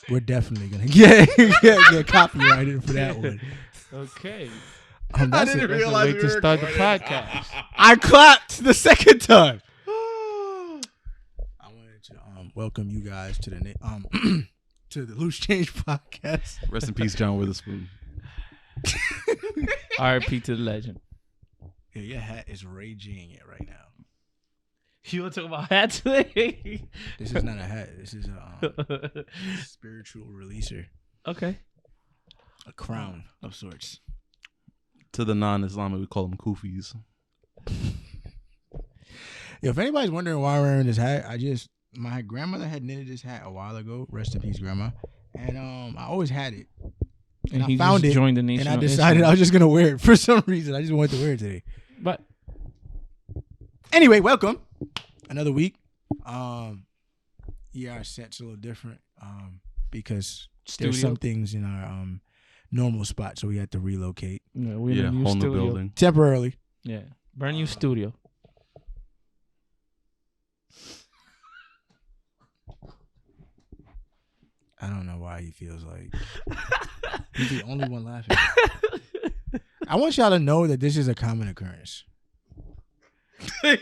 We're definitely gonna get copyrighted for that one. Okay. I didn't realize way to start the podcast. I clapped the second time. I wanted to welcome you guys to the to the Loose Change podcast. Rest in peace, John Witherspoon. R.I.P to the legend. Yeah, your hat is raging it right now. You want to talk about hats today? This is not a hat. This is a spiritual releaser. Okay. A crown of sorts. To the non-Islamic, we call them kufis. If anybody's wondering why I'm wearing this hat, my grandmother had knitted this hat a while ago. Rest in peace, grandma. And I always had it. And I found it, joined the and I Nation of decided Islam. I was just gonna wear it for some reason. I just wanted to wear it today. But anyway, welcome. Another week. Our set's a little different because there's some things in our normal spot, so we had to relocate. Yeah, we're in a new whole new studio. building. Temporarily. Yeah, brand new studio. I don't know why he feels like he's the only one laughing. I want y'all to know that this is a common occurrence.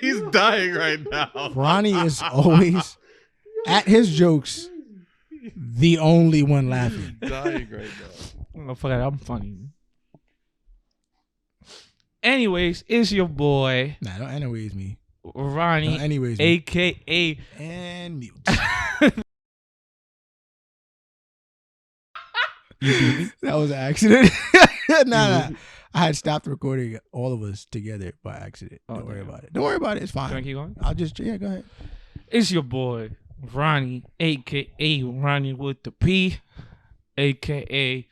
He's dying right now. Ronnie is always at his jokes the only one laughing. Dying right now. Oh, fuck it, I'm funny. Anyways, it's your boy Nah, don't anyways me. Ronnie, Don't anyways me. aka And mute. That was an accident. Nah. I had stopped recording all of us together by accident. Oh, Don't worry damn. about it. Don't worry about it. It's fine. Can I keep going? I'll just, go ahead. It's your boy Ronnie, aka Ronnie with the P, aka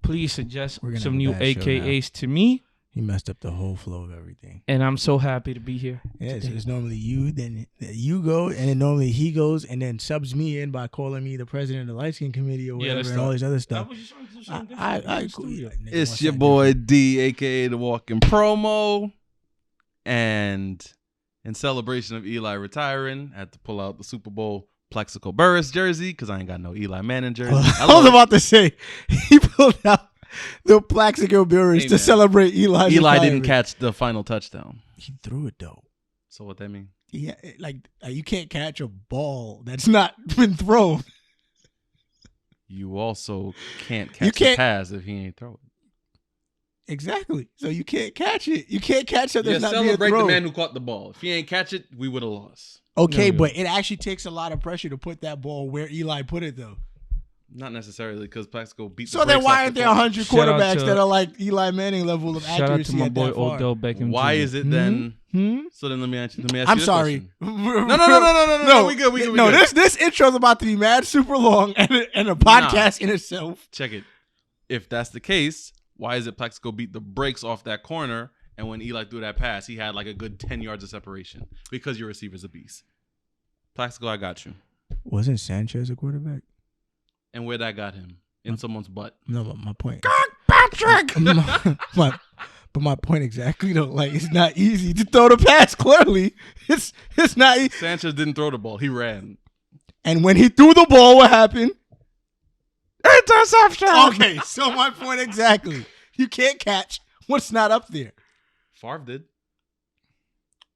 please suggest We're gonna some have a new bad show AKAs to me, He messed up the whole flow of everything. and I'm so happy to be here. Yeah, so today. it's normally you, then you go, and then normally he goes, and then subs me in by calling me the president of the Light Skin Committee or whatever, let's and all start. this other stuff. I was just trying to do something I different in the cool. studio. Nigga It's wants your something boy different. D, aka the Walking Promo, and in celebration of Eli retiring, I had to pull out the Super Bowl Plexico Burris jersey because I ain't got no Eli Manning jersey. I was about to say he pulled out the Plaxico Burris Hey, to man. celebrate Eli. Eli didn't catch the final touchdown. He threw it though. So what that mean? Yeah, like you can't catch a ball that's not been thrown. You also can't You catch can't- the pass if he ain't throw it. Exactly. So you can't catch it. You can't catch something Yeah, that's not being celebrate thrown. the man who caught the ball. If he ain't catch it, we would have lost. Okay, No. but it actually takes a lot of pressure to put that ball where Eli put it, though. Not necessarily because Plaxico beat the So then brakes why off aren't the there corner. 100 Shout out quarterbacks to- that are like Eli Manning level of Shout out accuracy to my at boy that far? Odell Beckham. Why Jr. is it then? Hmm? So then let me ask you I'm this sorry. question. No. We good. No, good. this intro's about to be mad super long and a podcast in itself. Check it. If that's the case, why is it Plaxico beat the brakes off that corner, and when Eli threw that pass, he had like a good 10 yards of separation because your receiver's a beast. Plaxico, I got you. Wasn't Sanchez a quarterback? And where that got him? In someone's butt. No, but my point. Patrick! But my point exactly though, like it's not easy to throw the pass. Clearly, it's not easy. Sanchez didn't throw the ball. He ran. And when he threw the ball, what happened? Interception! Okay, so my point exactly. You can't catch what's not up there. Favre did.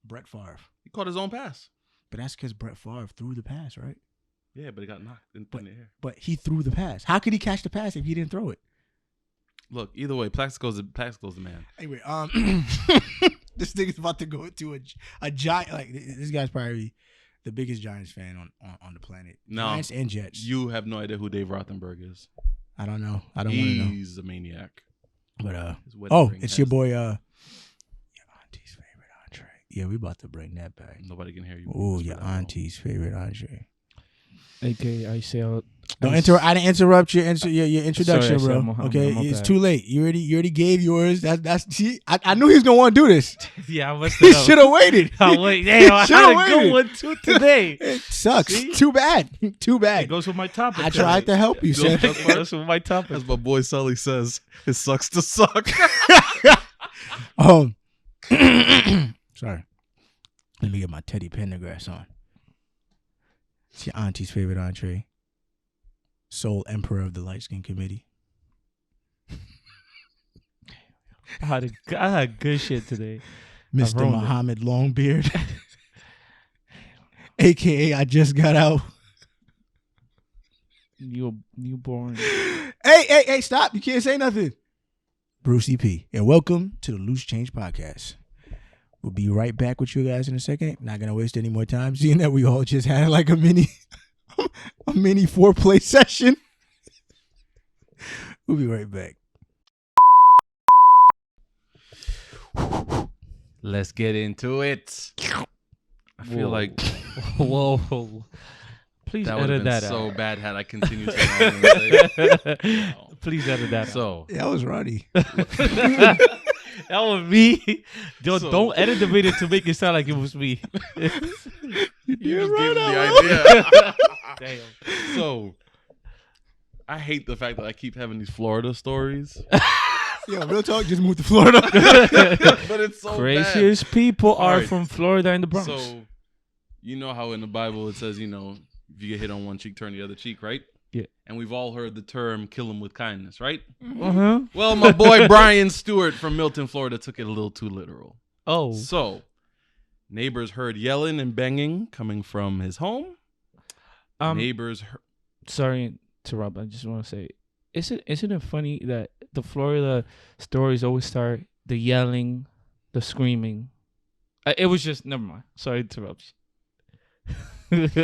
Brett Favre. He caught his own pass. But that's because Brett Favre threw the pass, right? Yeah, but he got knocked in the air. But he threw the pass. How could he catch the pass if he didn't throw it? Look, either way, Plaxico's the man. Anyway, this nigga's about to go into a giant. Like this guy's probably the biggest Giants fan on the planet. No, Giants and Jets. You have no idea who Dave Rothenberg is. I don't know. I don't want to know. He's a maniac. But His wedding ring it's has- your boy. Your auntie's favorite entree. Yeah, we about to bring that back. Nobody can hear you. Oh, Whisper your that low. auntie's favorite entree. AKA I say Don't I didn't interrupt your introduction, Sorry, bro. I'm Okay, my it's bad. too late. You already gave yours. That's. See, I knew he was gonna want to do this. Yeah, I must He should have waited. Oh wait, damn! I Should've had a waited. good one too today. It sucks. See? Too bad. Too bad. It goes with my topic. I tried to help you, Don't- Sam. It goes with my topic. As my boy Sully says, it sucks to suck. Sorry. Let me get my Teddy Pendergrass on. It's your auntie's favorite entree. sole emperor of the light skin committee. I had good shit today. Mr. Muhammad Longbeard. AKA I just got out. Newborn. Hey, stop. You can't say nothing. Brucey P. And welcome to the Loose Change Podcast. We'll be right back with you guys in a second. Not going to waste any more time, seeing that we all just had like a mini foreplay session. We'll be right back. Let's get into it. I feel like whoa. Please that would edit have been that so out. bad had I continued to. Please edit that out. So Yeah, that was Ronnie. That was me. So- Don't edit the video to make it sound like it was me. you just right, gave me the I idea. Damn. So I hate the fact that I keep having these Florida stories, Yo, real talk, just moved to Florida. but it's so Craziest people are Alright. from Florida and the bad. Bronx. So you know how in the Bible it says, if you get hit on one cheek, turn the other cheek, right? Yeah. And we've all heard the term "kill him with kindness," right? Uh-huh. Well, my boy Brian Stewart from Milton, Florida, took it a little too literal. Oh. So neighbors heard yelling and banging coming from his home. Neighbors heard. Sorry to interrupt. I just want to say, isn't it funny that the Florida stories always start the yelling, the screaming? It was just never mind. Sorry to interrupt you.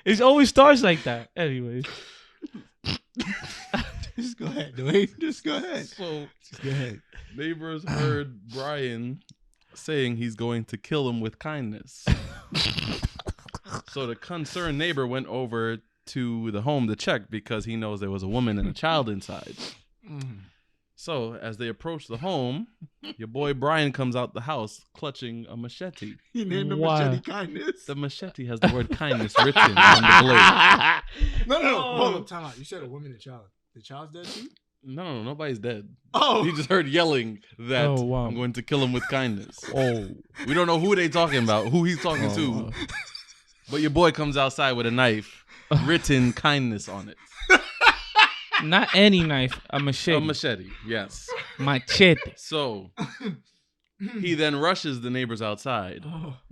It always starts like that. Anyways, Just go ahead, Dwayne. Just go ahead. So Just go ahead. neighbors heard Brian saying he's going to kill him with kindness. So the concerned neighbor went over to the home to check because he knows there was a woman and a child inside. So as they approach the home, your boy Brian comes out the house clutching a machete. He named him Why? Machete Kindness. The machete has the word kindness written on the blade. No. Oh. Hold up, time out. You said a woman and child. The child's dead too? No, nobody's dead. Oh. He just heard yelling that Oh, wow. I'm going to kill him with kindness. oh, We don't know who they talking about, who he's talking Oh, to. wow. But your boy comes outside with a knife, written kindness on it. not any knife, a machete. A machete, yes. Machete. So he then rushes the neighbors outside.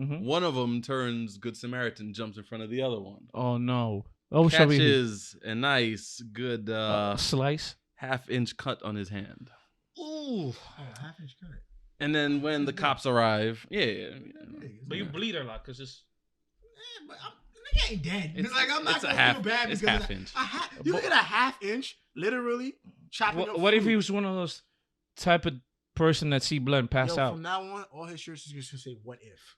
Mhm. One of them turns Good Samaritan, jumps in front of the other one. Oh no. Oh, shall we Catches a nice, good slice? half-inch cut on his hand. Ooh. Oh, half-inch cut. And then when the cops arrive, yeah. But you bleed a lot because it's. But the nigga ain't dead. It's like I'm not it's a gonna half- feel bad it's because half-inch. You get a half-inch, literally chopping up. What if he food. was one of those type of person that see blood and pass Yo, out? From now on, all his shirts is just gonna say "What if."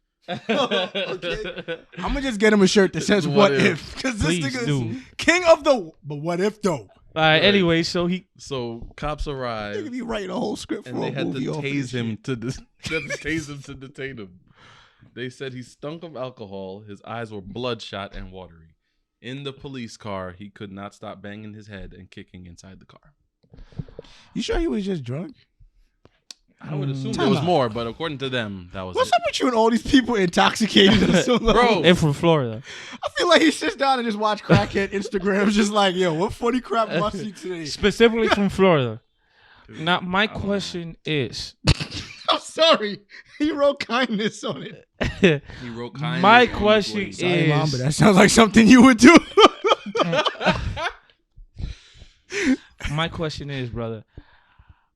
Okay. I'm gonna just get him a shirt that says What "What if?" if," because this Please nigga do. is king of the. But what if though? All right. Anyway, so he. So cops Nigga arrive, be writing a whole script and for they a had to movie off of this tase him shit. to tase him to detain him. They said he stunk of alcohol, his eyes were bloodshot and watery. In the police car, he could not stop banging his head and kicking inside the car. You sure he was just drunk? I would assume Time there was out. more, but according to them, that was What's it. up with you and all these people intoxicated on some level? Bro. And from Florida. I feel like he sits down and just watch crackhead Instagrams, just like, yo, what funny crap am I see today? Specifically from Florida. Now, my question is. I'm sorry. He wrote kindness on it. He wrote kindness My on the question blade. Sorry, is. Mom, but that sounds like something you would do. My question is, brother,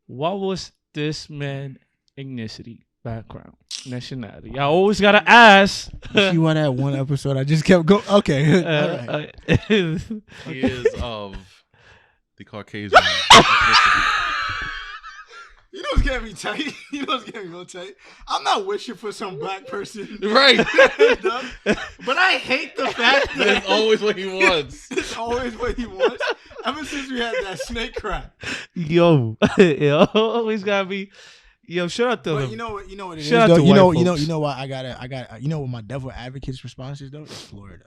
what was this man ethnicity, background, nationality? I always gotta ask. You want that one episode? I just kept going. Okay. All right. He is of the Caucasian. You know what's getting me tight? You know what's getting me real tight? I'm not wishing for some black person. Right. But I hate the fact that That's always what he wants. it's always what he wants. Ever since we had that snake crap. Yo, it always gotta be. Yo, shout out to But him. you know what it is. Shout out though? to You know, white folks. you know why I got. You know what my devil advocate's response is though? It's Florida.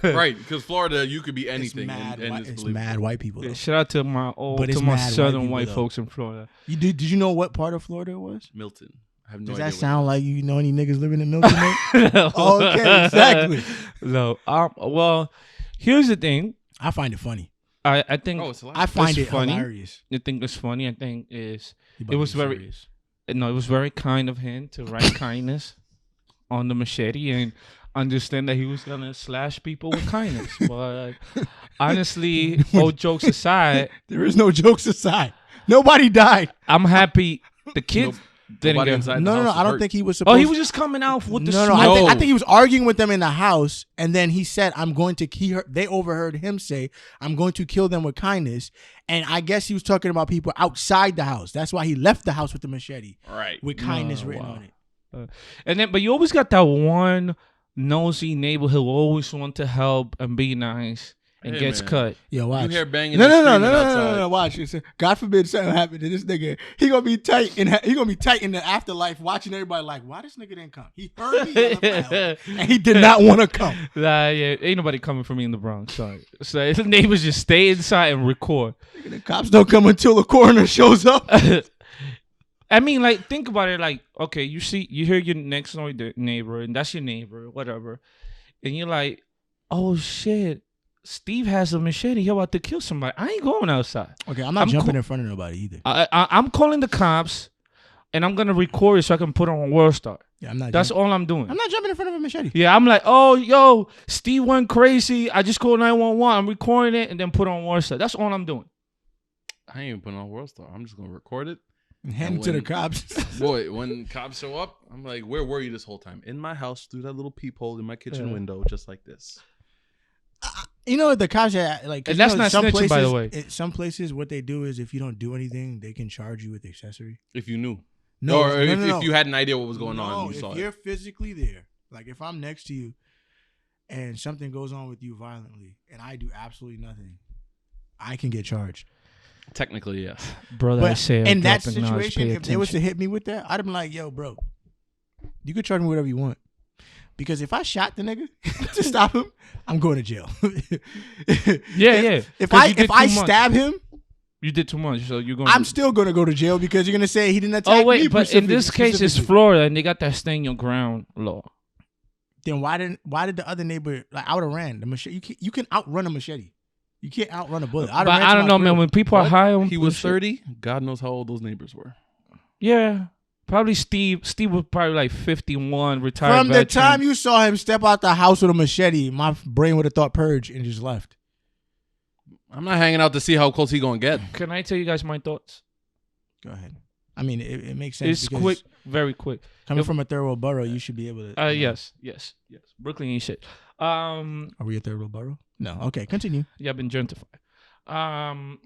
Right, because Florida, you could be It's anything. mad. and It's believable. mad white people. Though. Yeah, shout out to my But it's to my mad white southern people, white though. folks in Florida. You did you know what part of Florida it was? Milton. I have no Does idea. that what sound it like you know any niggas living in Milton? Mate? Okay, exactly. No, well, here's the thing. I find it funny. I think it's I find it funny. hilarious. I think it's funny. I think it It was very kind of him to write kindness on the machete and understand that he was gonna slash people with kindness. But honestly, all jokes aside, there is no jokes aside. Nobody died. I'm happy the kids didn't Nobody get. inside the No. house I don't hurt. think he was supposed. Oh, he was just coming out with the No. smoke. I think he was arguing with them in the house, and then he said, "I'm going to kill." They overheard him say, "I'm going to kill them with kindness," and I guess he was talking about people outside the house. That's why he left the house with the machete, Right. with kindness Oh, written wow. on it. And then, but you always got that one nosy neighbor who always want to help and be nice and Hey, gets man. cut. Yo, watch. You hear banging No, and no, screaming no. outside. Watch. It's, God forbid something happen to this nigga. He gonna be tight in the afterlife, watching everybody like, why this nigga didn't come? He heard me yelling for help, and he did not want to come. Nah, yeah, ain't nobody coming for me in the Bronx. Sorry. So the neighbors just stay inside and record. The cops don't come until the coroner shows up. I mean, like, think about it. Like, okay, you hear your next door neighbor, and that's your neighbor, whatever, and you're like, oh shit, Steve has a machete. He about to kill somebody. I ain't going outside. Okay, I'm not jumping in front of nobody either. I'm calling the cops, and I'm gonna record it so I can put it on World Star. Yeah, I'm not. That's all I'm doing. I'm not jumping in front of a machete. Yeah, I'm like, oh, yo, Steve went crazy. I just called 911. I'm recording it and then put it on World Star. That's all I'm doing. I ain't even putting on World Star. I'm just gonna record it. And hand it to the cops. Boy, when cops show up, I'm like, where were you this whole time? In my house, through that little peephole in my kitchen window, just like this. You know, the cops are like, And that's not some snitching, places, by the way. Some places, what they do is if you don't do anything, they can charge you with accessory. If you knew. No, or no. if you had an idea what was going on, you saw if it. you're physically there, like if I'm next to you and something goes on with you violently and I do absolutely nothing, I can get charged. Technically, yes. Brother, I say in that situation, if they was to hit me with that, I'd have been like, yo, bro, you could charge me whatever you want. Because if I shot the nigga to stop him, I'm going to jail. Yeah. If I stab him, you did too much, so you're going. I'm still going to go to jail because you're going to say he didn't attack me. Oh wait, but in this case, it's specifically. Florida, and they got that stand your ground law. Then why did the other neighbor, like, I would have ran the machete? You can outrun a machete. You can't outrun a bullet. But I don't know, man. When people are high on He was bullshit- 30. God knows how old those neighbors were. Yeah, probably Steve. Steve was probably like 51, retired. From the veteran. time you saw him step out the house with a machete, my brain would have thought purge and just left. I'm not hanging out to see how close he gonna get. Can I tell you guys my thoughts? Go ahead. I mean, it makes sense. It's because quick, very quick. Coming from a third world borough, you should be able to. Yes. Brooklyn ain't shit. Are we a third world borough? No. Okay, continue. Y'all been gentrified.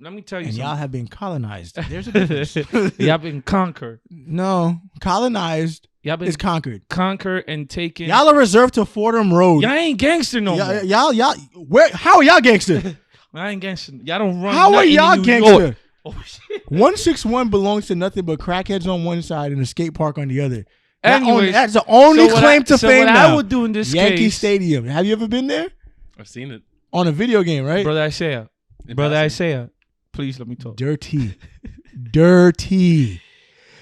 Let me tell you And something. y'all have been colonized. There's a difference. Y'all been conquered. No, colonized Y'all been is conquered. conquered and taken. Y'all are reserved to Fordham Road. Y'all ain't gangster no more. Y'all. Where? How are y'all gangster? I ain't gangster. Y'all don't run. How are nothing in y'all New gangster? York. Oh shit. 161 belongs to nothing but crackheads on one side and a skate park on the other. Anyways, That's the only so what claim to so fame what now. I would do in this Yankee case, Stadium. Have you ever been there? I've seen it. On a video game, right? brother Isaiah, please let me talk. Dirty.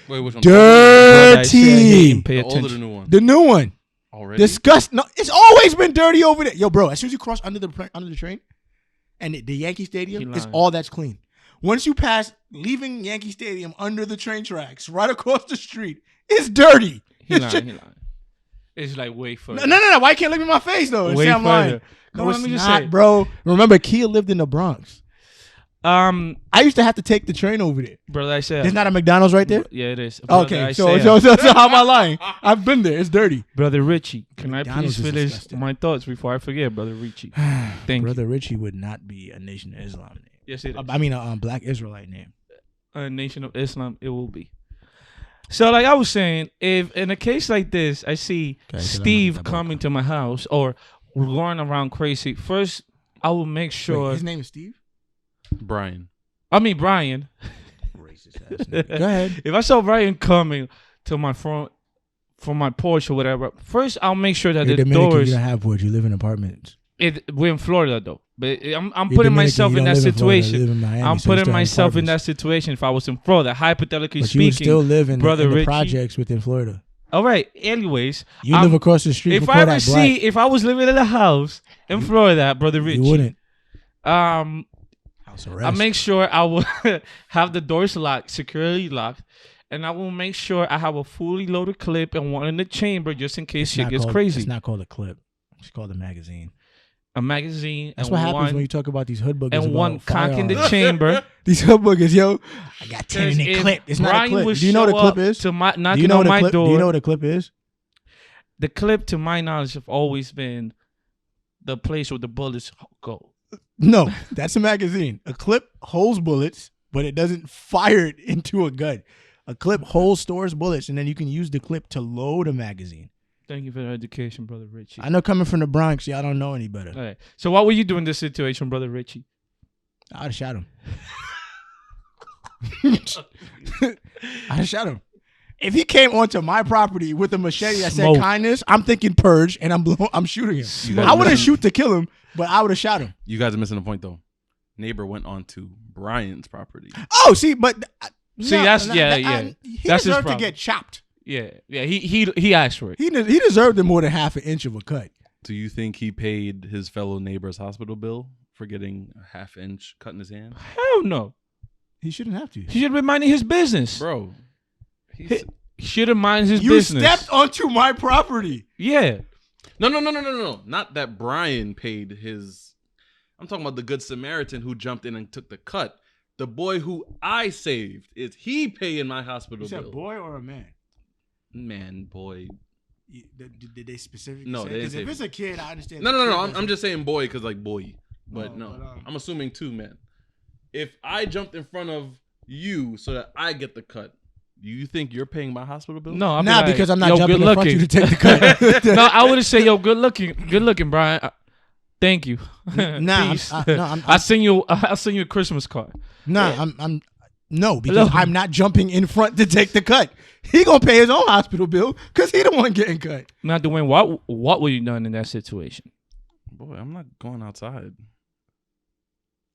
Wait, which one? Brother Isaiah, he Dirty. didn't pay The old or the attention. new one? The new one. Already? Disgust. No, it's always been dirty over there. Yo, bro, as soon as you cross under the train and the Yankee Stadium, He it's lying. all that's clean. Once you pass leaving Yankee Stadium under the train tracks, right across the street, it's dirty. He lying. It's like way further. No. Why can't you look at my face though? And Way say I'm lying. further. No, Let it's me just not, say. bro. Remember, Kia lived in the Bronx. I I used to have to take the train over there. brother Isaiah. There's not a McDonald's right there. Yeah, it is. Brother Okay, Isaiah. so how am I lying? I've been there. It's dirty. Brother Richie, can McDonald's I please is finish disgusting. my thoughts before I forget, Brother Richie? Thank you. Brother Richie would not be a Nation of Islam name. Yes, it is. I mean, a Black Israelite name. A Nation of Islam, it will be. So, like I was saying, if in a case like this, I see Okay, so Steve I'm looking at coming to my house or going around crazy, first I will make sure. Wait, his name is Steve. Brian. I mean Brian. Racist ass nigga. Go ahead. If I saw Brian coming to my front from my porch or whatever, first I'll make sure that You're the Dominican, doors. you don't have wood. You live in apartments. We're in Florida though, but I'm You're putting Dominican, myself you in don't that live in Florida, you situation. live in Miami, I'm so you putting still have myself in that apartments. situation. If I was in Florida, hypothetically But speaking, you would still live in Brother the Richie. projects within Florida. All right. Anyways, You live across the street if from I ever Kodak Black. if I was living in a house in Florida, Brother Richie, You wouldn't. House arrest. I make sure I will have the doors locked, securely locked, and I will make sure I have a fully loaded clip and one in the chamber just in case shit gets crazy. It's not called a clip. It's called a magazine. A magazine. That's what happens when you talk about these hood boogers. And one cock in the chamber. These hood boogers, yo. I got 10 in the clip. It's not a clip. Do you know what a clip is? To my, knocking on my door. Do you know what a clip is? The clip, to my knowledge, have always been the place where the bullets go. No, that's a magazine. A clip holds bullets, but it doesn't fire it into a gun. A clip holds, stores bullets, and then you can use the clip to load a magazine. Thank you for the education, Brother Richie. I know coming from the Bronx, y'all don't know any better. All right. So what would you do in this situation, Brother Richie? I'd have shot him. I'd have shot him. If he came onto my property with a machete that said kindness, I'm thinking purge, and I'm shooting him. I wouldn't shoot to kill him, but I would have shot him. You guys are missing the point, though. Neighbor went on to Bryant's property. Oh, see, but he that's deserved to get chopped. Yeah. He asked for it. He deserved more than half an inch of a cut. Do you think he paid his fellow neighbor's hospital bill for getting a half inch cut in his hand? Hell no. He shouldn't have to. He should have been minding his business, bro. He should have minded his business. You stepped onto my property. Yeah. No. Not that Brian paid his. I'm talking about the Good Samaritan who jumped in and took the cut. The boy who I saved, is he paying my hospital bill? You said boy or a man? Man, boy. Did they specifically say? Because if it's a kid, I understand. No. I'm just saying boy because like boy. But I'm assuming two men. If I jumped in front of you so that I get the cut, do you think you're paying my hospital bill? No, because I'm not jumping in front of you to take the cut. No, I would say, yo, good looking, Brian. Thank you. I'll send you a Christmas card. Because I'm not jumping in front to take the cut. He gonna pay his own hospital bill because he the one getting cut. Now, Dwayne, what would you done in that situation? Boy, I'm not going outside.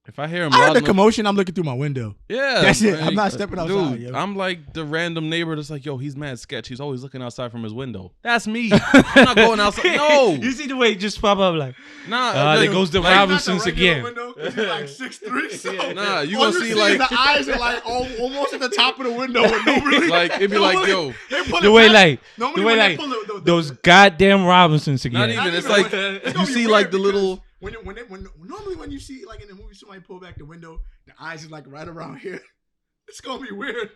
If I hear him, I heard the commotion. I'm looking through my window. Yeah, that's it. I'm not stepping outside. Dude, yo. I'm like the random neighbor that's like, yo, he's mad sketch. He's always looking outside from his window. That's me. I'm not going outside. No. You see the way he just pop up like, nah. There goes the Robinsons again. Window, he's like 6'3", so nah, you gonna see like the eyes are like almost at the top of the window with no relief. Like it'd be like, yo, the way like those goddamn Robinsons again. Not even. It's like you see like the little. Normally when you see like in the movie somebody pull back the window, the eyes is like right around here. It's gonna be weird,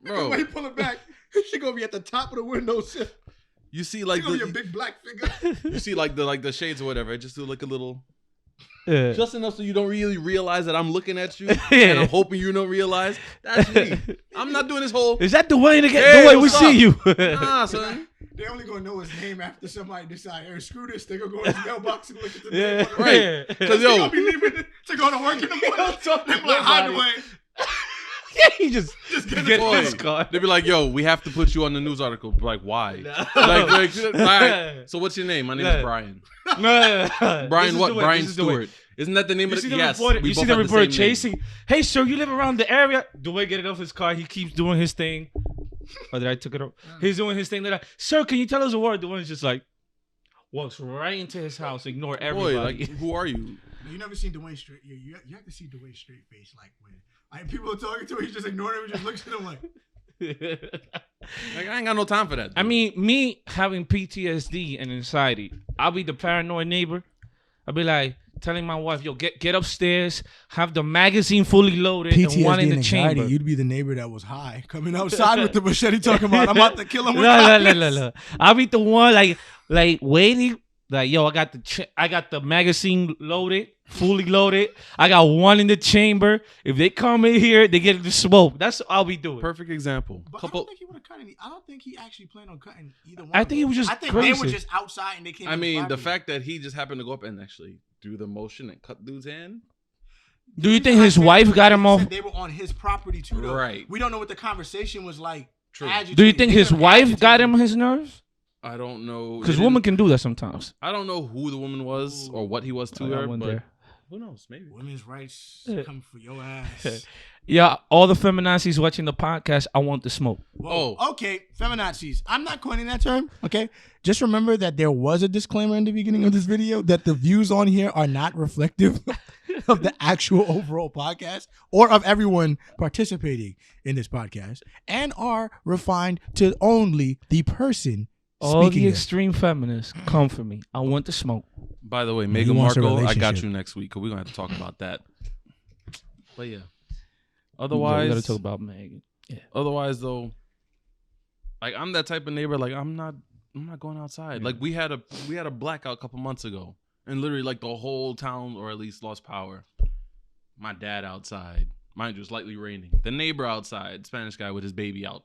bro. When you pull it back, she gonna be at the top of the window. You see like a big black figure. You see like the shades or whatever. It just do like a little. Just enough so you don't really realize that I'm looking at you, and I'm hoping you don't realize. That's me. I'm not doing this whole. Is that the way to get? The way we see you? Nah, son. They only gonna know his name after somebody decide, hey, screw this. They gonna go in his mailbox and look at the name. Right. Because yo, gonna be leaving to go to work in the morning. They be like, hideaway. Yeah, he just get his car. They be like, yo, we have to put you on the news article. Like, why? Like, all right. So what's your name? My name is Brian. Brian what? Brian Stewart. Isn't that the name of the yes? You see the reporter chasing. Hey, sir, you live around the area. Dwayne get it off his car. He keeps doing his thing. Or did I took it off? He's doing his thing. Like, sir, can you tell us a word? Dwayne's just like walks right into his house, ignore everybody. Boy, like, who are you? You never seen Dwayne straight. You have to see Dwayne straight face. Like when people are talking to him, he just ignoring him and just looks at him like. Like I ain't got no time for that. Dude. I mean, me having PTSD and anxiety, I'll be the paranoid neighbor. I'll be like telling my wife, "Yo, get upstairs, have the magazine fully loaded, PTSD and one in the anxiety, chamber." You'd be the neighbor that was high, coming outside with the machete, talking about, "I'm about to kill him." With No. I'll be the one like waiting. Like, yo, I got the magazine loaded, fully loaded. I got one in the chamber. If they come in here, they get the smoke. That's what I'll be doing. Perfect example. But I don't think he would have cut any. I don't think he actually planned on cutting either one. I think he was just crazy. They were just outside and they came. I mean, the fact that he just happened to go up and actually do the motion and cut dude's hand. Do you think his wife got him off? They were on his property too, though. Right. We don't know what the conversation was like. True. Do you think his wife got him on his nerves? I don't know. Because women can do that sometimes. I don't know who the woman was or what he was to her, but who knows? Maybe. Women's rights come for your ass. Yeah, all the feminazis watching the podcast, I want the smoke. Whoa. Oh, okay. Feminazis. I'm not coining that term, okay? Just remember that there was a disclaimer in the beginning of this video that the views on here are not reflective of the actual overall podcast or of everyone participating in this podcast and are refined to only the person All speaking the it. extreme feminists come for me. I want the smoke. By the way, He Meghan wants a Markle, I got relationship. you next week because we're gonna have to talk about that. But yeah, Yeah, otherwise, we gotta talk about Megan. Yeah. otherwise though, like I'm that type of neighbor. Like I'm not going outside. Yeah. Like we had a blackout a couple months ago, and literally like the whole town or at least lost power. My dad outside, mind you, slightly raining. The neighbor outside, Spanish guy with his baby out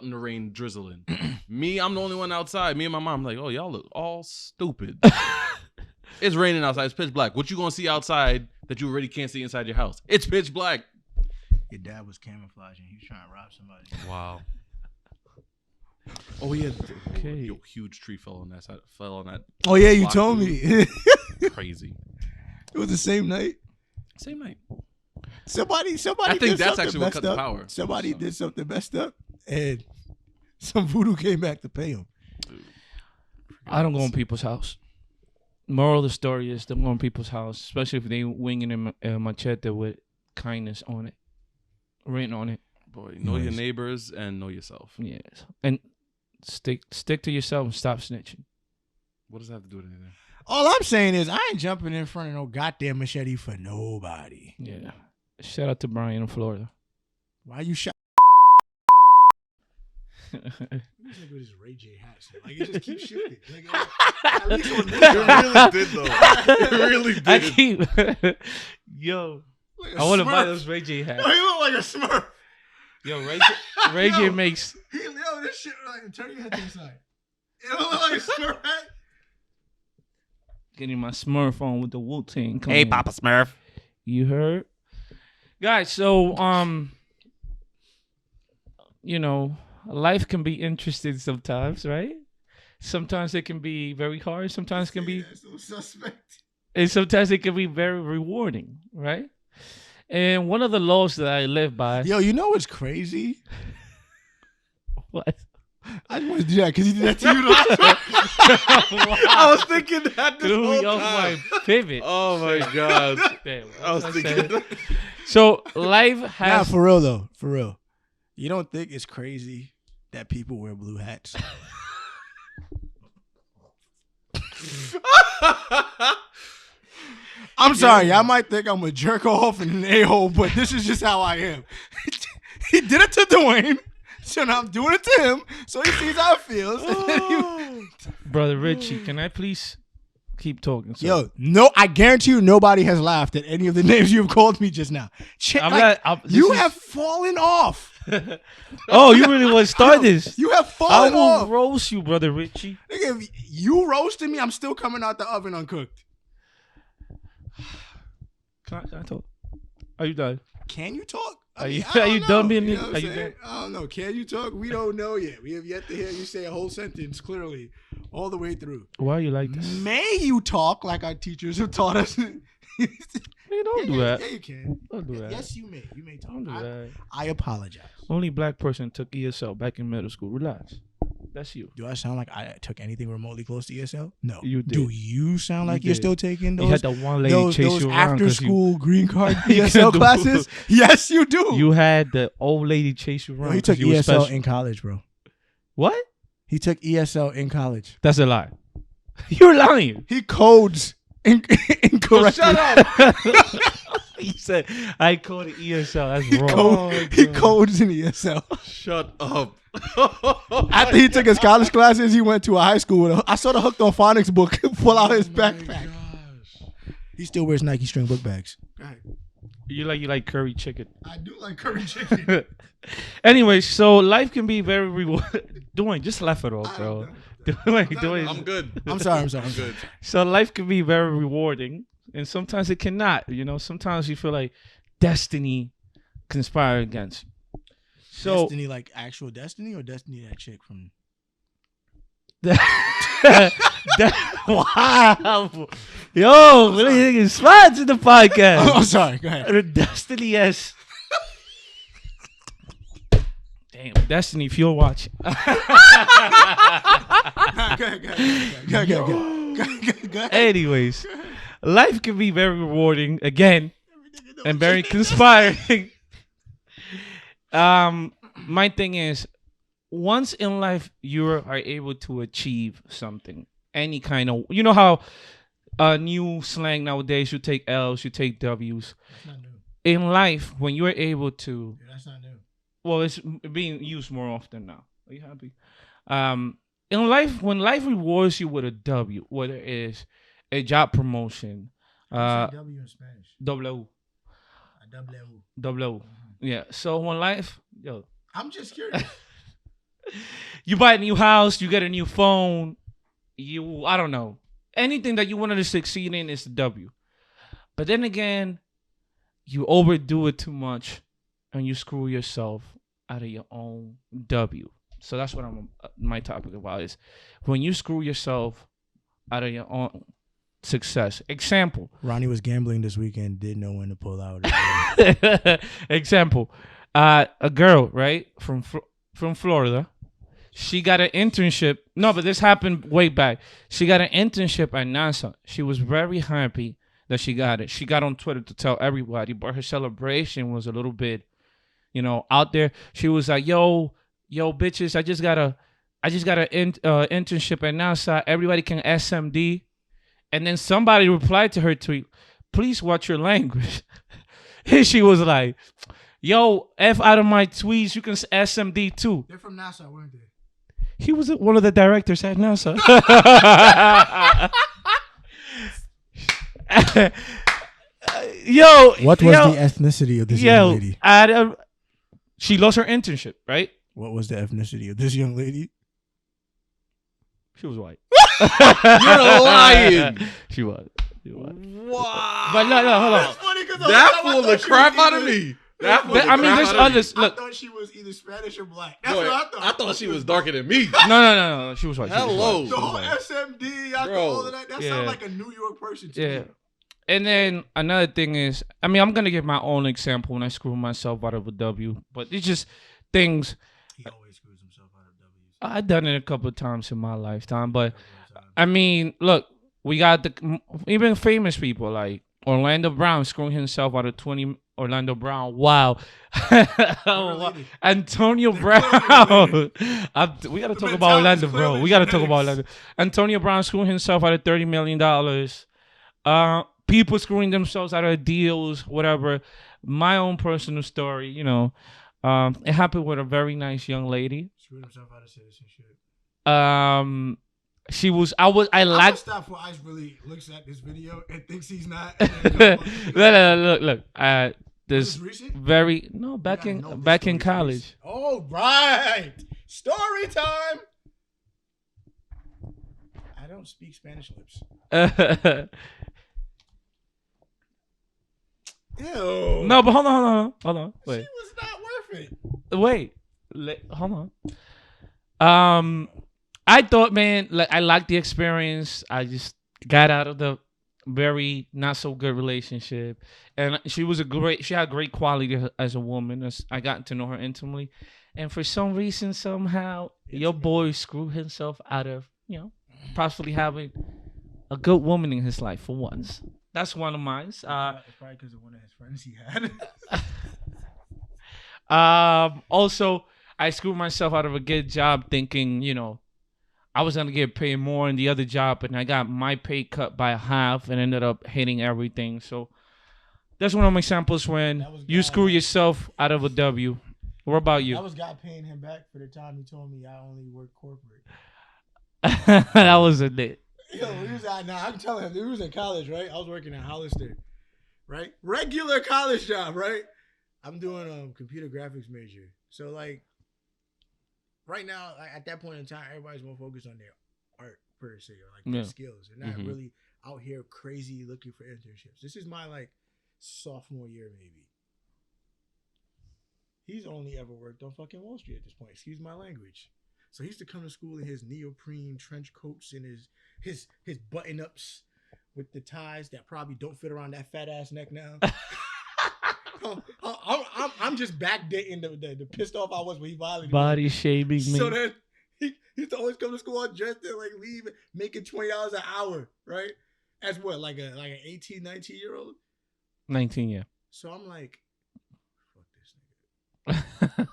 in the rain drizzling. Me, I'm the only one outside. Me and my mom like, oh y'all look all stupid. It's raining outside. It's pitch black. What you gonna see outside that you already can't see inside your house? It's pitch black. Your dad was camouflaging. He was trying to rob somebody. Wow. Oh yeah. Okay. Yo, huge tree fell on that side. Fell on that. Oh yeah, you block, told dude. me. Crazy. It was the same night. Same night. Somebody I think did that's something actually what messed cut the up. power. Somebody did something messed up, and some voodoo came back to pay him. I don't go in people's house. Moral of the story is don't go in people's house, especially if they winging a machete with kindness on it, written on it. Boy, know your neighbors and know yourself. Yes, and stick to yourself and stop snitching. What does that have to do with anything? All I'm saying is I ain't jumping in front of no goddamn machete for nobody. Yeah. Shout out to Bryant in Florida. Why you shot? With his Ray J hat, like it just keeps shifting. Like, at least on this It really did though. It really did. I keep, yo, like I want to buy Smurf. those Ray J hats. Yo, he look like a Smurf. Yo, Ray J Yo. makes. Yo, this shit like turn your head to the side. It look like a Smurf hat. Getting my Smurf on with the Wu-Tang. Hey, Papa Smurf. You heard? Guys, so, you know, life can be interesting sometimes, right? Sometimes it can be very hard. Sometimes it can be, So suspect. and sometimes it can be very rewarding, right? And one of the laws that I live by. Yo, you know what's crazy? What? I just want to do that because he did that to you. I was thinking that this Threw whole me off time. my pivot. Oh my god. Damn, I was thinking. So life Nah, has. for real though, for real. You don't think it's crazy that people wear blue hats? I'm sorry, y'all might think I'm a jerk off and an a-hole, but this is just how I am. He did it to Dwayne, so now I'm doing it to him, so he sees how it feels. And then Brother Richie, can I please keep talking? sir? Yo, no, I guarantee you nobody has laughed at any of the names you've called me just now. You have fallen off. Oh, you really want to start this? You have I fallen will off. roast you, Brother Richie. Nigga, if you roasted me, I'm still coming out the oven uncooked. Can I talk? Are you done? Can you talk? Are you I don't done know. being? You know what Are I'm you saying? done? I don't know. Can you talk? We don't know yet. We have yet to hear you say a whole sentence clearly all the way through. Why are you like this? May you talk like our teachers have taught us? Hey, don't do that. Yeah, you can. Don't do that. Yes, you may. You may talk. Don't do that. I apologize. Only black person took ESL back in middle school. Relax. That's you. Do I sound like I took anything remotely close to ESL? No. You did. Do you sound like You you're did. still taking You had those, the one lady chase you around after 'cause you- school green card You ESL do. classes? Yes, you do. You had the old lady chase you Yo, around. he took 'cause you were ESL special. in college, bro. What? He took ESL in college. That's a lie. You're lying. He codes incorrectly. Shut up. He said, I called it ESL. That's He, wrong. he codes in ESL. Shut up. After he took his college classes, he went to a high school. I saw the Hooked on Phonics book pull out his backpack. He still wears Nike string book bags. You like curry chicken. I do like curry chicken. Anyway, so life can be very rewarding. Dwayne, just laugh it off, bro. Dwayne. I'm good. I'm sorry. I'm good. So life can be very rewarding, and sometimes it cannot. You know, sometimes you feel like destiny conspire against you. So Destiny, like actual Destiny, or Destiny that chick from? wow, yo, what are you thinking? Spots in the podcast. I'm sorry. Go ahead. The Destiny S. Damn, Destiny, if you're watching. Go ahead. Anyways, life can be very rewarding. Again, and very conspiring. My thing is, once in life you are able to achieve something, any kind of, you know how new slang nowadays, you take L's, you take W's. That's not new. In life, when you're able to, Yeah, that's not new. well, it's being used more often now. Are you happy? In life, when life rewards you with a W, whether it is a job promotion, W in Spanish. W, W. W, yeah. So when life, I'm just curious. you buy a new house, you get a new phone, I don't know, anything that you wanted to succeed in is the W. But then again, you overdo it too much, and you screw yourself out of your own W. So that's what my topic about is when you screw yourself out of your own success. Example. Ronnie was gambling this weekend, didn't know when to pull out. Example. A girl, right, from Florida. She got an internship. No, but this happened way back. She got an internship at NASA. She was very happy that she got it. She got on Twitter to tell everybody, but her celebration was a little bit, out there. She was like, yo, bitches, I just got an internship at NASA. Everybody can SMD. And then somebody replied to her tweet, please watch your language. And she was like, yo, F out of my tweets, you can SMD too. They're from NASA, weren't they? He was one of the directors at NASA. What was the ethnicity of this young lady? She lost her internship, right? What was the ethnicity of this young lady? She was white. You're lying. She was. Wow. But no, hold on. That's funny because That fooled the crap out of me. There's others. I Look, thought she was either Spanish or black. That's what I thought. I thought she was darker than me. No. She was white. Hello. The whole SMD, after all of that, sounds like a New York person to me. And then another thing is, I'm going to give my own example when I screw myself out of a W. But it's just things. He always screws himself out of W's. I've done it a couple of times in my lifetime. But, look, we got even famous people like Orlando Brown screwing himself out of 20. Orlando Brown, wow. Antonio Brown. We got to talk about Orlando, bro. We got to talk about Orlando. Antonio Brown screwing himself out of $30 million. People screwing themselves out of deals, whatever. My own personal story, it happened with a very nice young lady. Screwed himself out of citizenship. I like. Stop before Ice really looks at this video and thinks he's not. Look. This recent? back in college. Oh, right. Story time. I don't speak Spanish lips. Ew. No, but hold on. Wait. She was not worth it. Wait. Hold on. I thought, man, I liked the experience. I just got out of the very not so good relationship, and she had great quality as a woman. I got to know her intimately, and for some reason, somehow, your boy screwed himself out of possibly having a good woman in his life for once. That's one of mine. It's probably because of one of his friends he had. Also, I screwed myself out of a good job thinking, I was going to get paid more in the other job, and I got my pay cut by half and ended up hating everything. So that's one of my examples when you screw yourself out of a W. What about you? I was God paying him back for the time he told me I only work corporate. That was a bit. Yo, I'm telling him, he was in college, right? I was working at Hollister, right? Regular college job, right? I'm doing a computer graphics major. So, right now, at that point in time, everybody's more focused on their art per se, or their skills. They're not really out here crazy looking for internships. This is my sophomore year, maybe. He's only ever worked on fucking Wall Street at this point. Excuse my language. So he used to come to school in his neoprene trench coats and his button ups with the ties that probably don't fit around that fat ass neck now. I'm just backdating the pissed off I was when he violated body shaming me. So then he used to always come to school all dressed and leave making $20 an hour, right? As what, like an 18, 19-year-old? 19, yeah. So I'm like, fuck this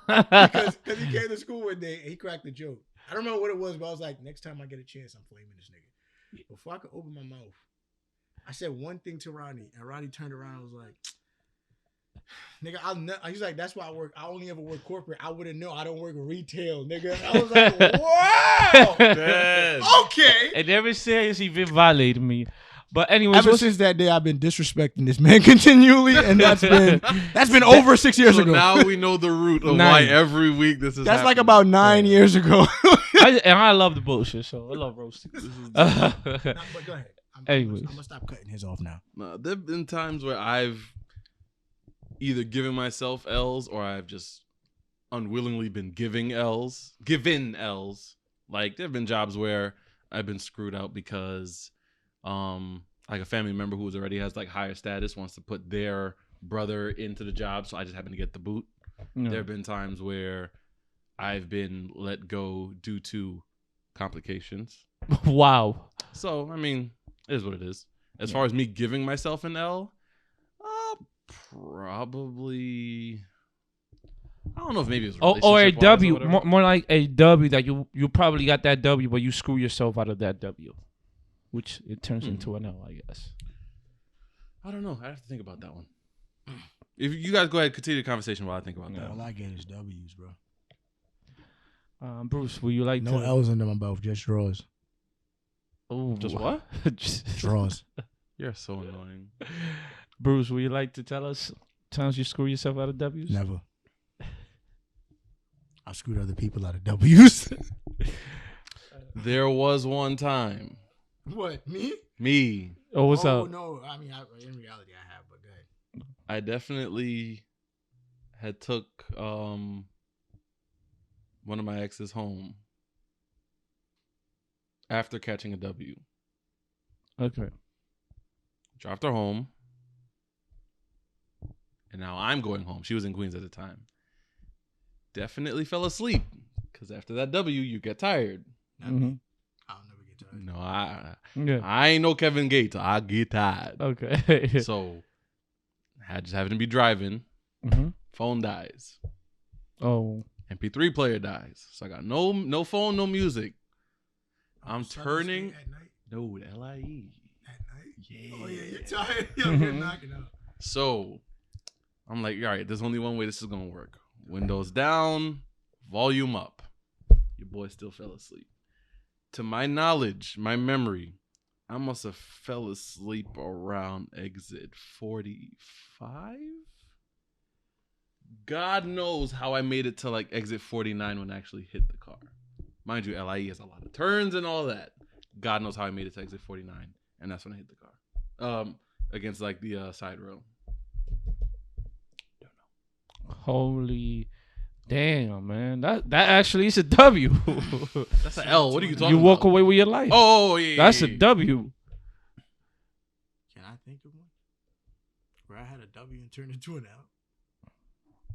nigga. Because he came to school one day and he cracked the joke. I don't know what it was, but I was like, next time I get a chance, I'm flaming this nigga. Before I could open my mouth, I said one thing to Ronnie, and Ronnie turned around and was like, nigga, he's like, that's why I only ever work corporate. I wouldn't know. I don't work retail, nigga. I was like, wow. Okay. And ever since, he been violating me. But anyways, ever since that day, I've been disrespecting this man continually, and that's been over 6 years ago. Now we know the root of why every week this is. That's happening. like about 9 years ago. I love the bullshit, so I love roasting. But go ahead. Anyways, I'm gonna stop cutting his off now. No, there've been times where I've either given myself L's or I've just unwillingly been given L's. Like there've been jobs where I've been screwed out because like a family member who already has like higher status wants to put their brother into the job, so I just happen to get the boot. No. There have been times where I've been let go due to complications. Wow. So I mean, it is what it is. As far as me giving myself an L, probably I don't know if maybe it's or a W, more like a W that you probably got that W, but you screw yourself out of that W, which it turns into an L, I guess. I don't know. I have to think about that one. If you guys go ahead, continue the conversation while I think about that. All I get is W's, bro. Bruce, would you like no L's in them both, just draws. Oh, just what? Draws. You're so annoying. Bruce, would you like to tell us times you screw yourself out of W's? Never. I screwed other people out of W's. There was one time. What, me? Me. Oh, what's up? Oh, no. I mean, in reality, I have, but go ahead. I definitely had took one of my exes home after catching a W. Okay. Dropped her home. And now I'm going home. She was in Queens at the time. Definitely fell asleep. Because after that W, you get tired. Mm-hmm. I'll never get tired. No, I ain't no Kevin Gates. I get tired. Okay. So, I just happened to be driving. Mm-hmm. Phone dies. Oh. MP3 player dies. So I got no phone, no music. I'm turning. At night? No, LIE. At night? Yeah. Oh, yeah, you're tired. You're knocking out. So, I'm like, all right, there's only one way this is going to work. Windows down, volume up. Your boy still fell asleep. To my knowledge, my memory, I must have fell asleep around exit 45. God knows how I made it to like exit 49 when I actually hit the car. Mind you, LIE has a lot of turns and all that. God knows how I made it to exit 49. And that's when I hit the car. Against like the side rail. Don't know. Holy damn, man. That actually is a W. That's an L. What are you talking about? You walk away with your life. Oh, yeah. That's a W. Can I think of one? Where I had a W and turned into an L?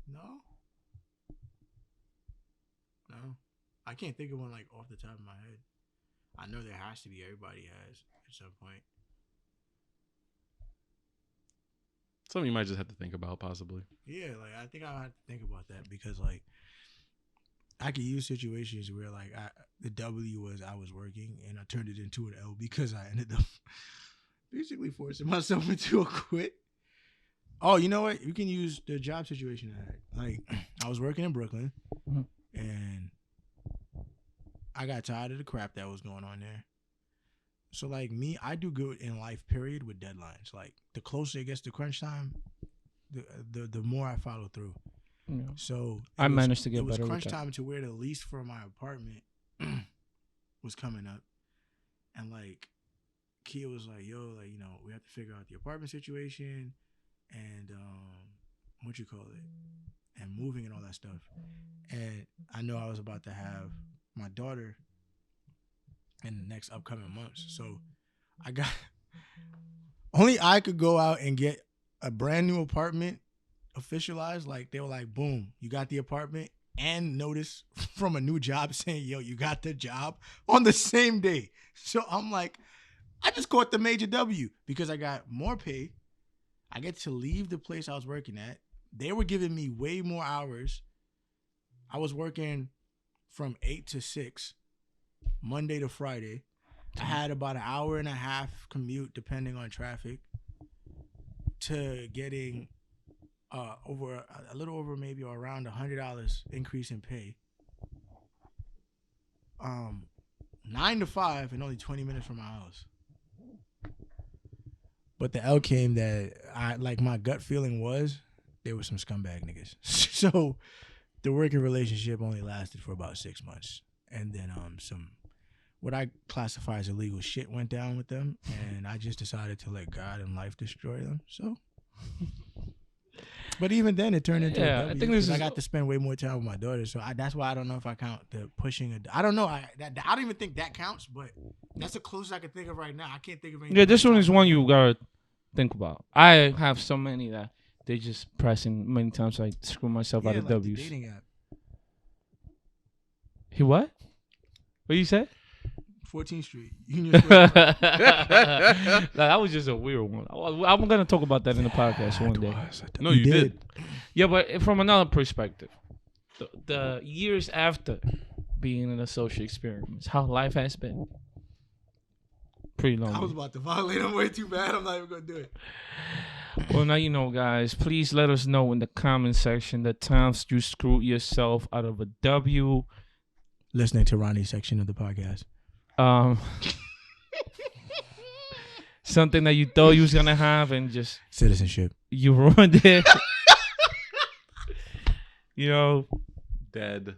No. I can't think of one like off the top of my head. I know there has to be. Everybody has at some point. Something you might just have to think about, possibly. Yeah, like I think I'll have to think about that because like I could use situations where like the W was I was working and I turned it into an L because I ended up basically forcing myself into a quit. Oh, you know what? You can use the job situation I had. Like I was working in Brooklyn and I got tired of the crap that was going on there. So like me, I do good in life, period, with deadlines. Like the closer it gets to crunch time, the more I follow through. Yeah. So I managed to get better. It was crunch time to where the lease for my apartment was coming up, and like Kia was like, "Yo, like we have to figure out the apartment situation, and what you call it, and moving and all that stuff." And I know I was about to have my daughter in the next upcoming months. So I got only I could go out and get a brand new apartment officialized. Like they were like, boom, you got the apartment and notice from a new job saying, yo, you got the job on the same day. So I'm like, I just caught the major W because I got more pay. I get to leave the place I was working at. They were giving me way more hours. I was working from 8 to 6, Monday to Friday. I had about an hour and a half commute, depending on traffic, to getting over a little over maybe or around $100 increase in pay. 9 to 5 and only 20 minutes from my house. But the L came that my gut feeling was they were some scumbag niggas. So the working relationship only lasted for about 6 months. And then some what I classify as illegal shit went down with them, and I just decided to let God and life destroy them. So but even then, it turned into a W. I think I got to spend way more time with my daughter, so that's why I don't know if I count the pushing. I don't know. I don't even think that counts, but that's the closest I can think of right now. I can't think of anything. Yeah, this one is one you gotta think about. I have so many that they just pressing many times. I screw myself out of like W's. The dating app. He what? What you say? 14th Street. Union Square. That was just a weird one. I'm gonna talk about that in the podcast one day. No, you did. Yeah, but from another perspective, the years after being in a social experiment, how life has been. Pretty long. I was about to violate him way too bad. I'm not even gonna do it. Well, now you know, guys. Please let us know in the comment section the times you screwed yourself out of a W. Listening to Ronnie's section of the podcast. Something that you thought you was gonna have and just citizenship. You ruined it. You know, dead.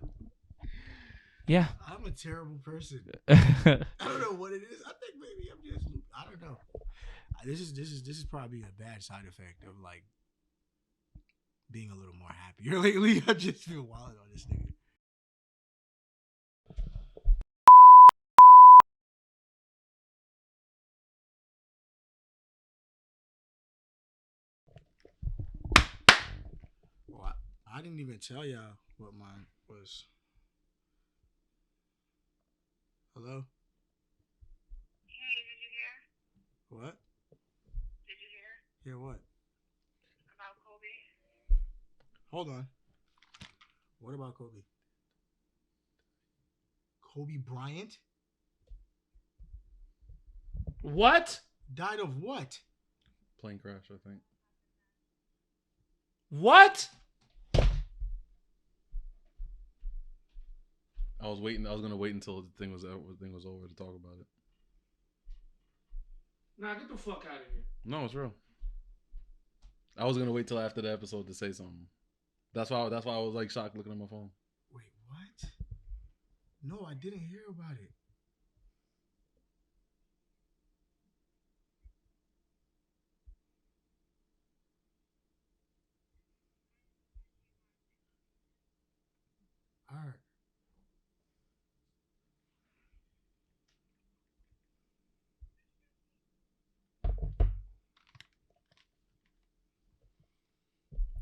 Yeah. I'm a terrible person. I don't know what it is. I think maybe I'm just. I don't know. This is probably a bad side effect of like being a little more happier lately. I just feel wild on this nigga. Well, I didn't even tell y'all what mine was. Hello? Hey, did you hear? What? Did you hear? Yeah, what? About Kobe? Hold on. What about Kobe? Kobe Bryant? What? Died of what? Plane crash, I think. What? I was gonna wait until the thing was over to talk about it. Nah, get the fuck out of here. No, it's real. I was gonna wait till after the episode to say something. That's why I was like shocked looking at my phone. Wait, what? No, I didn't hear about it. All right.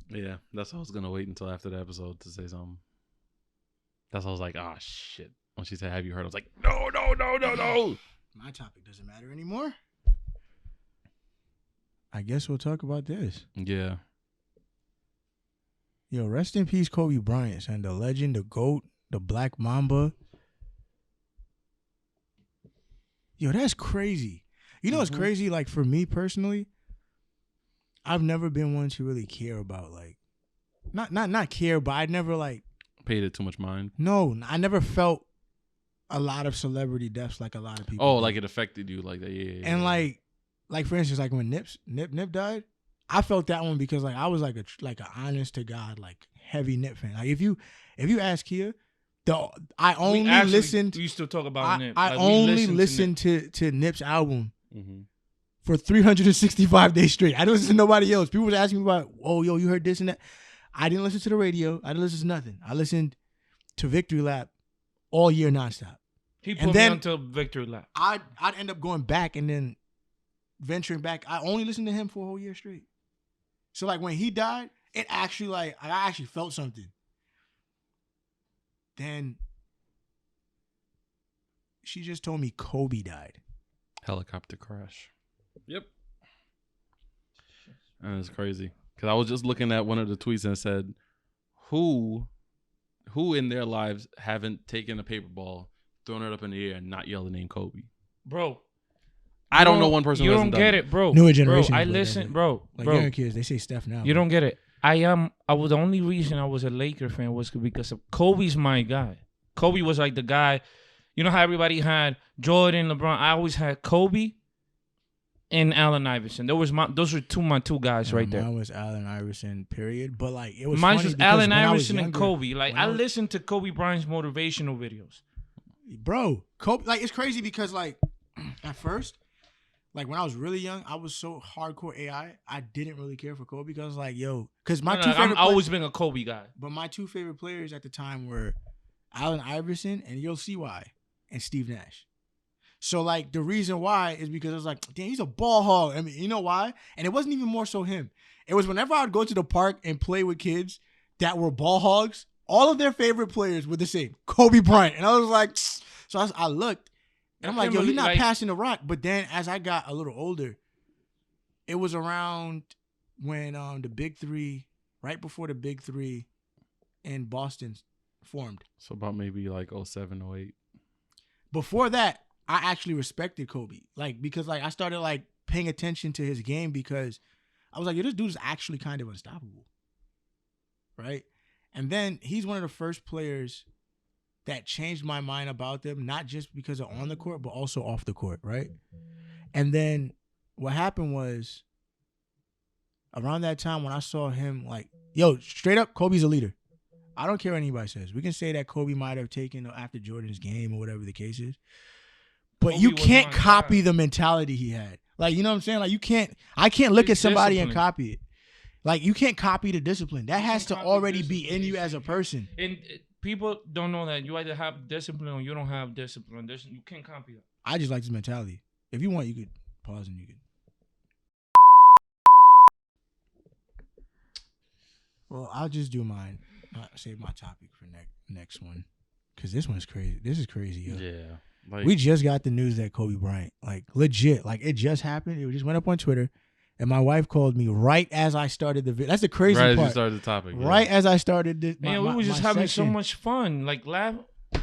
Yeah, that's why I was gonna wait until after the episode to say something. That's why I was like, ah, shit. When she said, "Have you heard?" I was like, no. My topic doesn't matter anymore. I guess we'll talk about this. Yeah. Yo, rest in peace, Kobe Bryant, and the legend, the GOAT, the Black Mamba. Yo, that's crazy. You know what's crazy? Like, for me personally, I've never been one to really care about, like, not care, but I never, like, paid it too much mind. No, I never felt a lot of celebrity deaths like a lot of people. Oh, do. like it affected you like that. Yeah. And like for instance, like when Nip died, I felt that one because like I was like an honest to God like heavy Nip fan. Like if you ask Kia, I only listened. We used to talk about Nip. I only listened to Nip's album for 365 days straight. I didn't listen to nobody else. People was asking me about, oh yo, you heard this and that. I didn't listen to the radio. I didn't listen to nothing. I listened to Victory Lap all year nonstop. He put me onto Victory Lap. I'd end up going back and then venturing back. I only listened to him for a whole year straight. So like when he died, it actually I actually felt something. Then she just told me Kobe died. Helicopter crash. Yep. And it's crazy because I was just looking at one of the tweets and it said, who in their lives haven't taken a paper ball, thrown it up in the air, and not yelled the name Kobe? Bro, I don't know one person you who don't hasn't get done it, bro. Newer generation. Bro, I listen, bro. Like bro, younger kids, they say Steph now. you don't get it. I was the only reason I was a Laker fan was because of Kobe's my guy. Kobe was like the guy. You know how everybody had Jordan, LeBron. I always had Kobe and Allen Iverson. Those were my two guys right there. Mine was Allen Iverson, period. But like it was. Mine funny was because Allen when I was Iverson and younger, Kobe. Like when I listened to Kobe Bryant's motivational videos. Bro, Kobe. Like it's crazy because like at first, like when I was really young, I was so hardcore AI. I didn't really care for Kobe because like because my two favorite. I've always been a Kobe guy. But my two favorite players at the time were Allen Iverson, and you'll see why, and Steve Nash. So like the reason why is because I was like, damn, he's a ball hog. I mean, you know why? And it wasn't even more so him. It was whenever I would go to the park and play with kids that were ball hogs, all of their favorite players were the same, Kobe Bryant. And I was like, so I looked, and I'm like, yo, he's not passing the rock. But then as I got a little older, it was around when the Big Three, right before the Big Three in Boston formed. So about maybe like 07, 08. Before that, I actually respected Kobe. Like, because like I started like paying attention to his game because I was like, yo, this dude is actually kind of unstoppable. Right? And then he's one of the first players that changed my mind about them, not just because of on the court, but also off the court, right? And then what happened was around that time when I saw him like, yo, straight up, Kobe's a leader. I don't care what anybody says. We can say that Kobe might have taken after Jordan's game or whatever the case is. But Kobe, you can't copy the mentality he had. Like, you know what I'm saying? Like, I can't look at somebody and copy it. Like, you can't copy the discipline. That has to already be in you as a person. And people don't know that you either have discipline or you don't have discipline. You can't copy that. I just like his mentality. If you want, you could pause and you could. Well, I'll just do mine. I'll save my topic for next one. Because this one's crazy. This is crazy, yo. Yeah. Like, we just got the news that Kobe Bryant, like legit, like it just happened. It just went up on Twitter, and my wife called me right as I started the video. That's the crazy part. Right as you started the topic. Right as I started this. Man, we were just having so much fun, like laugh.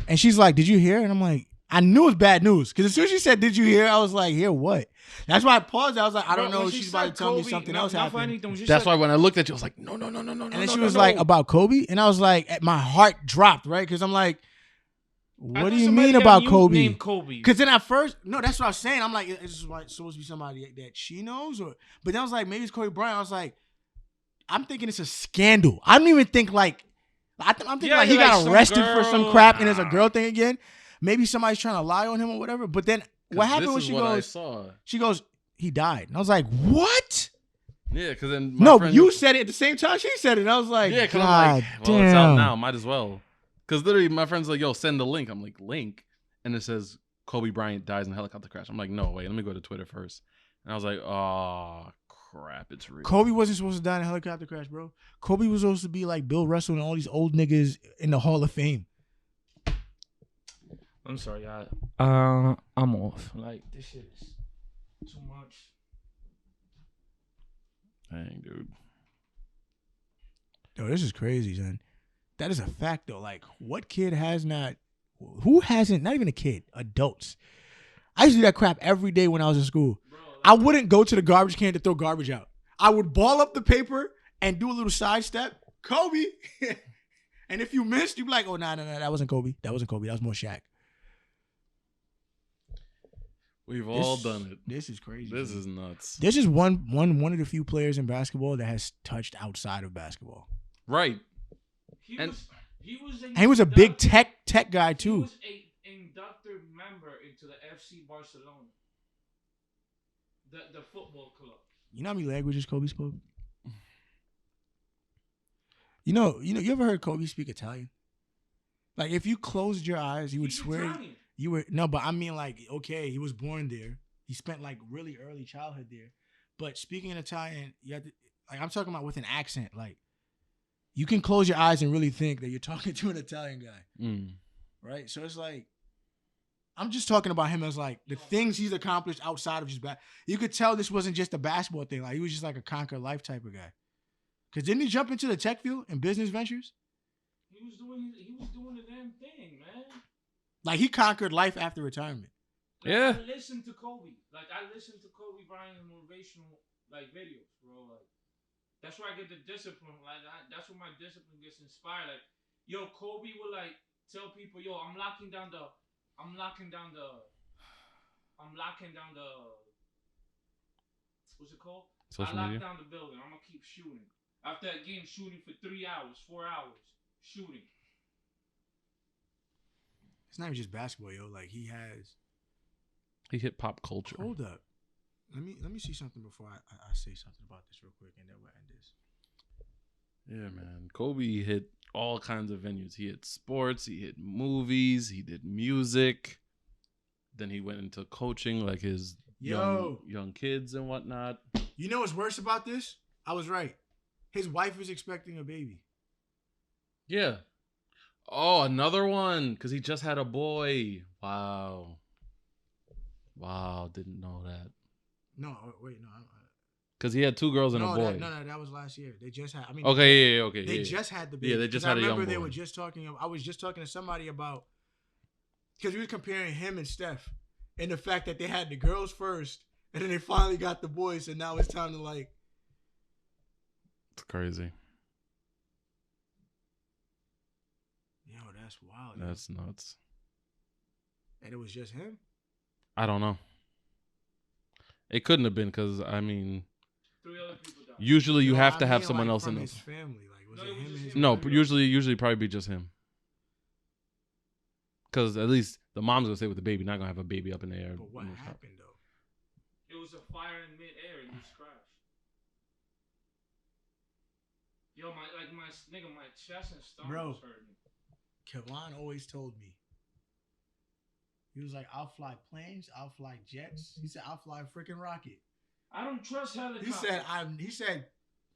And she's like, "Did you hear?" And I'm like, "I knew it was bad news." Because as soon as she said, "Did you hear?" I was like, "Hear what?" That's why I paused. I was like, "I don't know if she's about to tell me something else happened." That's why when I looked at you, I was like, "No." And then she was like, "About Kobe," and I was like, my heart dropped, right? Because I'm like, what do you mean about Kobe? Because then at first, no, that's what I was saying. I'm like, it's supposed to be somebody that she knows, but then I was like, maybe it's Kobe Bryant. I was like, I'm thinking it's a scandal. I don't even think like, I'm thinking like he got arrested for some crap and it's a girl thing again. Maybe somebody's trying to lie on him or whatever. But then what happened when she goes, he died, and I was like, what? Yeah, because then you said it at the same time she said it. And I was like, yeah, because I'm like, well, it's out now, might as well. Because literally, my friend's like, yo, send the link. I'm like, link? And it says, Kobe Bryant dies in a helicopter crash. I'm like, no, wait, let me go to Twitter first. And I was like, oh, crap, it's real. Kobe wasn't supposed to die in a helicopter crash, bro. Kobe was supposed to be like Bill Russell and all these old niggas in the Hall of Fame. I'm sorry, I'm off. Like, this shit is too much. Dang, dude. Yo, this is crazy, son. That is a fact, though. Like, what kid has not... Who hasn't... Not even a kid. Adults. I used to do that crap every day when I was in school. Bro, I wouldn't go to the garbage can to throw garbage out. I would ball up the paper and do a little sidestep. Kobe! And if you missed, you'd be like, oh, nah, that wasn't Kobe. That wasn't Kobe. That was more Shaq. We've all done it. This is crazy. This is nuts. This is one of the few players in basketball that has touched outside of basketball. Right. He was a big tech guy too. He was an inducted member into the FC Barcelona, the football club. You know how many languages Kobe spoke? You ever heard Kobe speak Italian? Like if you closed your eyes, you would swear Italian. you were no, but I mean like okay, he was born there. He spent like really early childhood there. But speaking in Italian, you have to, like I'm talking about with an accent, like you can close your eyes and really think that you're talking to an Italian guy. Right? So it's like I'm just talking about him as like the things he's accomplished outside of just You could tell this wasn't just a basketball thing. Like he was just like a conquer life type of guy. Cause didn't he jump into the tech field and business ventures? He was doing the damn thing, man. Like he conquered life after retirement. Like, Yeah. I listened to Kobe. Like I listened to Kobe Bryant motivational like videos, bro. Like that's where I get the discipline. Like that's where my discipline gets inspired. Like, yo, Kobe would like tell people, yo, I'm locking down the what's it called? Social I lock media? down the building. I'm gonna keep shooting. After that game, shooting for 3 hours, 4 hours, shooting. It's not even just basketball, yo. Like he hit pop culture. Hold up. Let me see something before I say something about this real quick, and then we'll end this. Yeah, man. Kobe hit all kinds of venues. He hit sports. He hit movies. He did music. Then he went into coaching, like his young kids and whatnot. You know what's worse about this? I was right. His wife is expecting a baby. Yeah. Oh, another one. Because he just had a boy. Wow. Didn't know that. No, wait, no. Because he had 2 girls and a boy. That was last year. They just had. Okay, okay. They just had the baby. Yeah, they just had a young boy. I remember they were just talking. I was just talking to somebody about because we were comparing him and Steph, and the fact that they had the girls first, and then they finally got the boys, and now it's time to like. It's crazy. Yo, that's wild. That's nuts. And it was just him? I don't know. It couldn't have been because, I mean, 3 other people died. usually you have to have someone else in his it. family. Like, was it him and his No, brother? usually probably be just him. Because at least the mom's going to stay with the baby, not going to have a baby up in the air. But what happened, though? It was a fire in midair and just crashed. Yo, my chest and stomach was hurting. Kevon always told me. He was like, I'll fly planes, I'll fly jets. He said, I'll fly a freaking rocket. I don't trust helicopters. He said,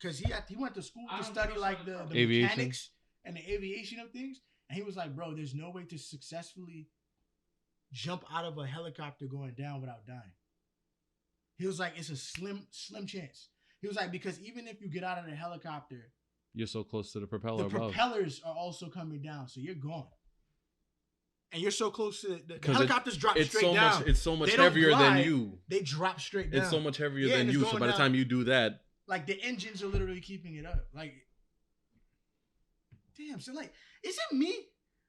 because he went to school to study like the aviation. mechanics and the aviation of things. And he was like, bro, there's no way to successfully jump out of a helicopter going down without dying. He was like, it's a slim chance. He was like, because even if you get out of the helicopter, You're so close to the propeller above. propellers are also coming down, so you're gone. And you're so close to the helicopters drop straight down. It's so much heavier than you. They drop straight down. It's so much heavier than you. So by the time you do that, like the engines are literally keeping it up. Like, damn. So like, is it me,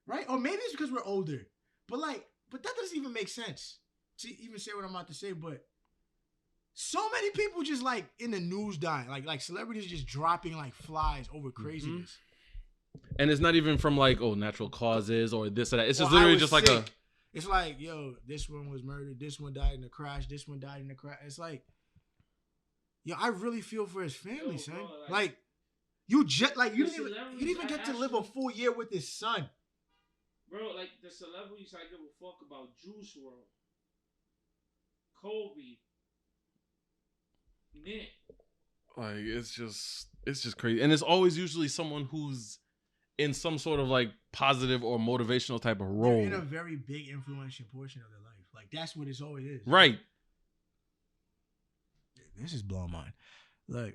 right? Or maybe it's because we're older. But that doesn't even make sense to even say what I'm about to say. But so many people just like in the news dying, like celebrities just dropping like flies over craziness. And it's not even from like, natural causes or this or that. It's just literally just like sick. It's like, yo, this one was murdered. This one died in a crash. This one died in a crash. It's like, yo, I really feel for his family, son. Bro, like, you didn't even get to live a full year with his son. Bro, like the celebrities I give a fuck about, Juice WRLD, Kobe, Nick. Like it's just crazy. And it's always usually someone who's in some sort of like positive or motivational type of role. They're in a very big influential portion of their life. Like that's what it's always is. Right. This is blowing mine. Look,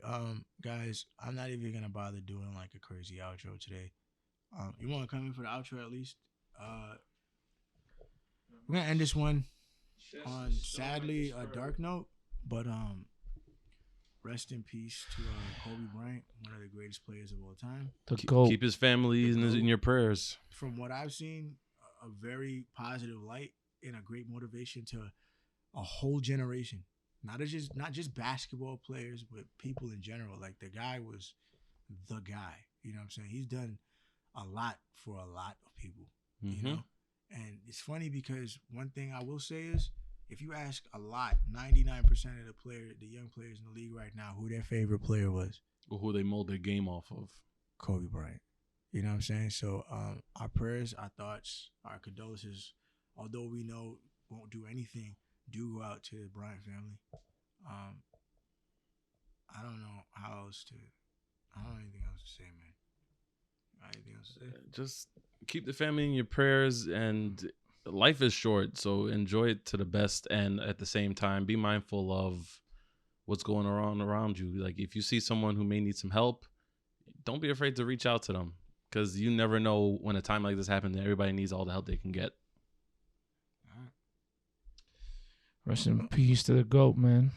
guys, I'm not even gonna bother doing like a crazy outro today. You wanna come in for the outro at least? We're gonna end this one on sadly a dark note, but rest in peace to Kobe Bryant, one of the greatest players of all time. Keep his family in your prayers. From what I've seen, a very positive light and a great motivation to a whole generation. Not just basketball players, but people in general. Like the guy was the guy. You know what I'm saying? He's done a lot for a lot of people. Mm-hmm. You know? And it's funny because one thing I will say is, if you ask a lot, 99% of the young players in the league right now, who their favorite player was. Or who they mold their game off of. Kobe Bryant. You know what I'm saying? So our prayers, our thoughts, our condolences, although we know won't do anything, do go out to the Bryant family. I don't know anything else to say, man. Anything else to say? Just keep the family in your prayers, and life is short, so enjoy it to the best, and at the same time, be mindful of what's going on around you. Like if you see someone who may need some help, don't be afraid to reach out to them, because you never know when a time like this happens. Everybody needs all the help they can get. Rest in peace to the GOAT, man.